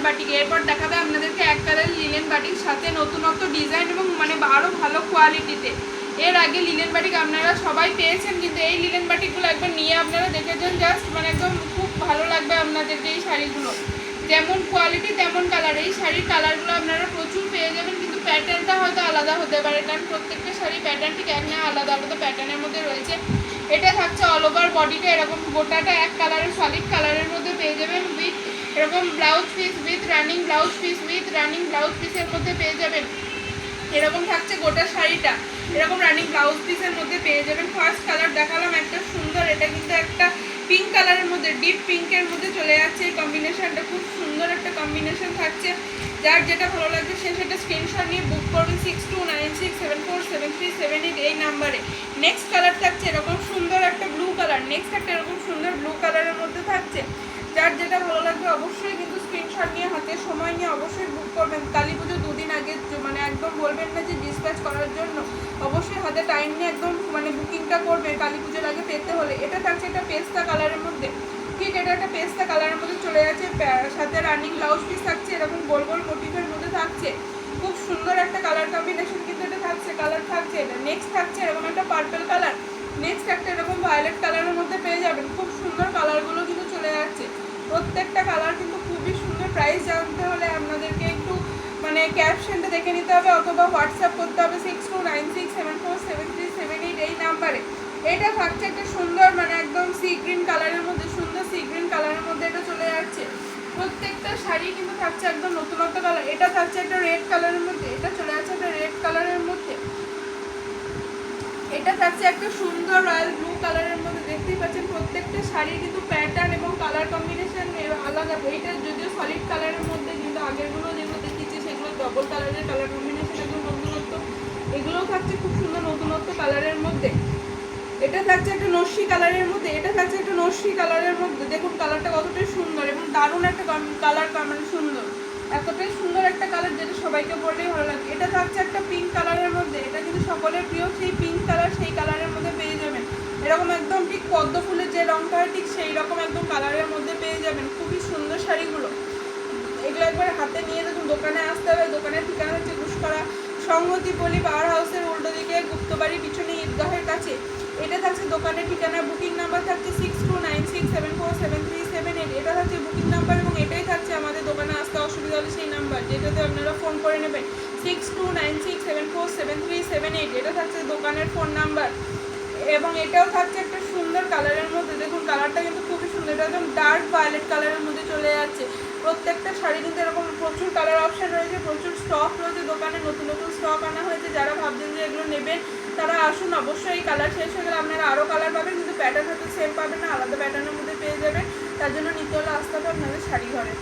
Batik. এরপর দেখাবে আপনাদেরকে এক কালার লিনেন বাটিক, সাথে নতুনত্ব ডিজাইন এবং মানে আরও ভালো কোয়ালিটিতে। এর আগে লিনেন বাটিক আপনারা সবাই পেয়েছেন, কিন্তু এই লিনেন বাটিকগুলো একবার নিয়ে আপনারা দেখেছেন, জাস্ট মানে একদম খুব ভালো লাগবে আপনাদেরকে এই শাড়িগুলো। যেমন কোয়ালিটি তেমন কালার। এই শাড়ির কালারগুলো আপনারা প্রচুর পেয়ে যাবেন, কিন্তু প্যাটার্নটা হয়তো আলাদা হতে পারে, কারণ প্রত্যেকটা শাড়ি প্যাটার্ন ঠিক এক না, আলাদা আলাদা প্যাটার্নের মধ্যে রয়েছে। এটা থাকছে অল ওভার বডিটা এরকম গোটাটা এক কালারের সলিড কালারের মধ্যে পেয়ে যাবেন, উইথ এরকম blouse piece, with running blouse piece, with running blouse পিসের মধ্যে পেয়ে যাবেন। এরকম থাকছে গোটা শাড়িটা, এরকম রানিং ব্লাউজ পিসের মধ্যে পেয়ে যাবেন। ফার্স্ট কালার দেখালাম একটা সুন্দর, এটা কিন্তু একটা পিঙ্ক কালারের মধ্যে, ডিপ পিঙ্কের মধ্যে চলে যাচ্ছে এই কম্বিনেশনটা। খুব সুন্দর একটা কম্বিনেশন থাকছে। যার যেটা ভালো লাগবে সে সেটা স্ক্রিনশট নিয়ে বুক করবেন 6296747378 এই নাম্বারে। নেক্সট কালার থাকছে এরকম সুন্দর একটা ব্লু কালার, নেক্সট একটা এরকম সুন্দর ব্লু কালারের মধ্যে থাকছে। যার যেটা ভালো লাগবে অবশ্যই কিন্তু স্ক্রিনশট নিয়ে হাতে সময় নিয়ে অবশ্যই বুক করবেন। কালী পুজো দুদিন আগে মানে একদম বলবেন না যে ডিসপ্যাচ করার জন্য, অবশ্যই হাতে টাইম নিয়ে একদম মানে বুকিংটা করবে কালী পুজোর আগে পেতে হলে। এটা থাকছে একটা পেস্তা কালারের মধ্যে, ঠিক এটা একটা পেস্তা কালারের মধ্যে চলে যাচ্ছে, সাথে রানিং ব্লাউজ পিস থাকছে, এরকম গোল গোল মোটিভের মধ্যে থাকছে। খুব সুন্দর একটা কালার কম্বিনেশন কিন্তু এটা থাকছে, কালার থাকছে এটা। নেক্সট থাকছে এরকম একটা পার্পল কালার, নেক্সট একটা এরকম ভায়োলেট কালারের মধ্যে পেয়ে যাবেন। খুব সুন্দর কালারগুলো কিন্তু চলে যাচ্ছে, প্রত্যেকটা কালার কিন্তু খুবই সুন্দর। প্রাইস জানতে হলে আপনাদেরকে একটু মানে ক্যাপশনটা দেখে নিতে হবে, অথবা হোয়াটসঅ্যাপ করতে হবে 6296747378 এই নাম্বারে। এটা থাকছে একটা সুন্দর মানে একদম সি গ্রিন কালারের মধ্যে, সুন্দর সি গ্রিন কালারের মধ্যে এটা চলে যাচ্ছে। প্রত্যেকটা শাড়ি কিন্তু থাকছে একদম নতুনত্ব কালার। এটা থাকছে একটা রেড কালারের মধ্যে, এটা চলে যাচ্ছে একটা রেড কালারের মধ্যে। এটা থাকছে একটা সুন্দর রয়্যাল ব্লু কালারের মধ্যে। দেখতেই পাচ্ছেন প্রত্যেকটা শাড়ি কিন্তু প্যাটার্ন এবং কালার কম্বিনেশন আলাদা। এটা যদিও সলিড কালারের মধ্যে, কিন্তু আগেরগুলো যেগুলো দেখিয়েছি সেগুলো ডবল কালারের কালার কম্বিনেশন একদম নতুনত্ব। এগুলোও থাকছে খুব সুন্দর নতুনত্ব কালারের মধ্যে। এটা থাকছে একটা নস্যি কালারের মধ্যে, এটা থাকছে একটা নস্যি কালারের মধ্যে। দেখুন কালারটা কতটাই সুন্দর এবং দারুণ একটা কালার, মানে সুন্দর, এতটাই সুন্দর একটা কালার যেটা সবাইকে পরলেই ভালো লাগে। এটা থাকছে একটা পিঙ্ক কালারের মধ্যে, এটা কিন্তু সকলের প্রিয় সেই পিঙ্ক কালার, সেই কালারের মধ্যে পেয়ে যাবেন। এরকম একদম ঠিক পদ্ম ফুলের যে রঙটা হয় ঠিক সেই রকম একদম কালারের মধ্যে পেয়ে যাবেন। খুবই সুন্দর শাড়িগুলো, এগুলো একবার হাতে নিয়ে দেখুন। দোকানে আসতে হবে, দোকানের ঠিকানা হচ্ছে ঘুষকরা সংহতিপল্লী পাওয়ার হাউসের উল্টো দিকে, গুপ্তবাড়ির পিছনে ঈদগাহের কাছে। এটা থাকছে দোকানের ঠিকানা। বুকিং নাম্বার থাকছে 6296747378। এটা থাকছে বুকিং নাম্বার এবং এটাই থাকছে আমাদের দোকানে আসতে অসুবিধা হলে সেই নাম্বার, যেটাতে আপনারা ফোন করে নেবেন 6296747378। এটা থাকছে দোকানের ফোন নাম্বার। এবং এটাও থাকছে একটা সুন্দর কালারের মধ্যে। দেখুন কালারটা কিন্তু খুবই সুন্দর, এটা একদম ডার্ক ভায়োলেট কালারের মধ্যে চলে যাচ্ছে। প্রত্যেকটা শাড়ি কিন্তু এরকম প্রচুর কালার অপশান রয়েছে, প্রচুর স্টক রয়েছে দোকানে, নতুন নতুন স্টক আনা হয়েছে। যারা ভাবছেন যে এগুলো নেবেন তারা আসুন, অবশ্যই এই কালার শেষ হয়ে গেলে আপনারা আরও কালার পাবেন, কিন্তু প্যাটার্ন হয়তো সেম পাবেন না, আলাদা প্যাটার্নের মধ্যে পেয়ে যাবেন। তার জন্য নিতে হলে আসতে হবে আপনাদের শাড়ি ঘরে।